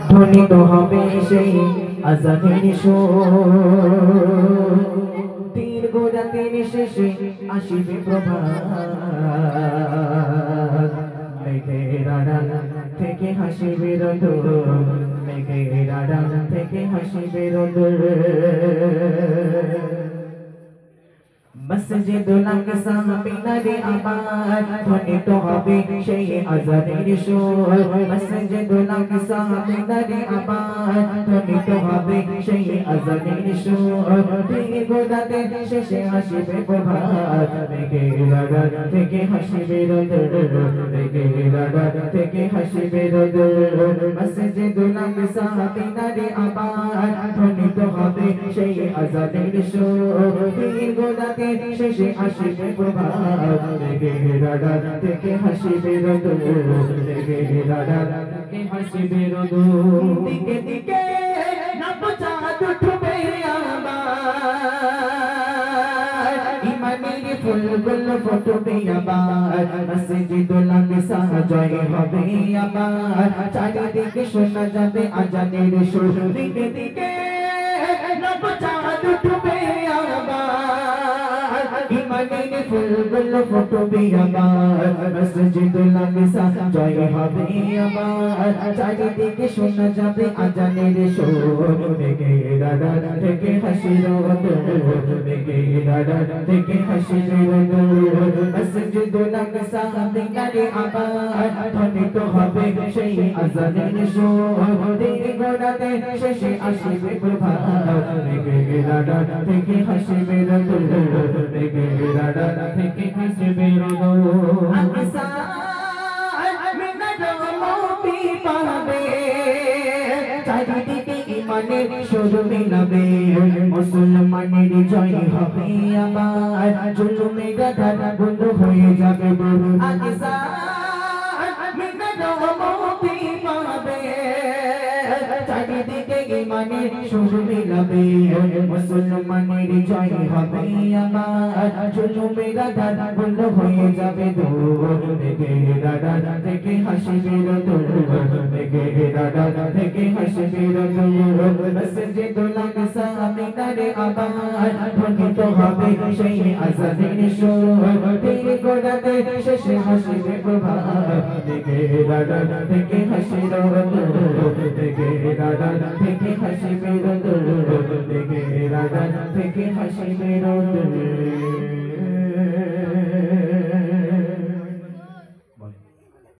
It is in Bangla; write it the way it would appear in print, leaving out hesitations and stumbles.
ধ্বনিত হবে সেই আজানের সুর, দীর্ঘ রাতের শেষে আসিবে প্রভাত, মেঘের আড়াল থেকে হাসিবে রোদ, মেঘের আড়াল থেকে হাসিবে রোদ। মসজিদুল আকসা মিনারে আমার ধ্বনিত হবে সেই আজানের সুর, মসজিদুল আকসা মিনারে আমার ধ্বনিত হবে সেই আজানের সুর, দীর্ঘ রাতের শেষে আসিবে প্রভাত, মেঘের আড়াল থেকে হাসিবে রোদ, মেঘের আড়াল থেকে হাসিবে রোদ। মসজিদুল আকসা মিনারে আমার ধ্বনিত হবে সেই আজানের সুর, দীর্ঘ রাতের শেষে আসিবে প্রভাত, মেঘের আড়াল থেকে হাসিবে রোদ, মেঘের আড়াল থেকে হাসিবে রোদ। দিকে দিকে নবচাঁদ উঠবে আবার, ইমানের ফুলগুলো ফুটবে আবার, মসজিদুল আকসা জয় হবে আবার, চারিদিকে শোনা যাবে আজানের সুর। দিকে দিকে নবচাঁদ উঠবে আবার, ইমানের ফুলগুলো ফুটবে আবার, মসজিদুল আকসা জয় হবে আবার, চারিদিকে শোনা যাবে আজানের সুর। মেঘের আড়াল থেকে হাসির রোদ, মেঘের আড়াল থেকে হাসির রোদ। মসজিদুল আকসা মিনারে আবার ধ্বনিত হবে সেই আজানের সুর, দীর্ঘ রাতের শেষে আসিবে প্রভাত, মেঘের আড়াল থেকে হাসিবে রোদ, মেঘের আড়াল থেকে হাসিবে রোদ। আকসা মিনারে মুক্তি পাবে, চারিদিকে ইমানের সুর মিলাবে, মুসলমানের জয় হবে আবার, জুলুমের ধারা বন্ধ হয়ে যাবে দূর। আকসা মিনারে মুক্তি পাবে, চারিদিকে ইমানের সুর মিলাবে, মুসলমানের জয় হবে আবার, জুলুমের ধারা বন্ধ হয়ে যাবে দূর। মেঘের আড়াল থেকে হাসিবে রোদ, মেঘের আড়াল থেকে হাসিবে রোদ। মসজিদুল আকসা মিনারে আবার ধ্বনিত হবে সেই আজানের সুর, দীর্ঘ রাতের শেষে হাসিবে প্রভাত, মেঘের আড়াল থেকে হাসিবে রোদ, মেঘের আড়াল থেকে হাসিবে রোদ, মেঘের আড়াল থেকে হাসিবে রোদ।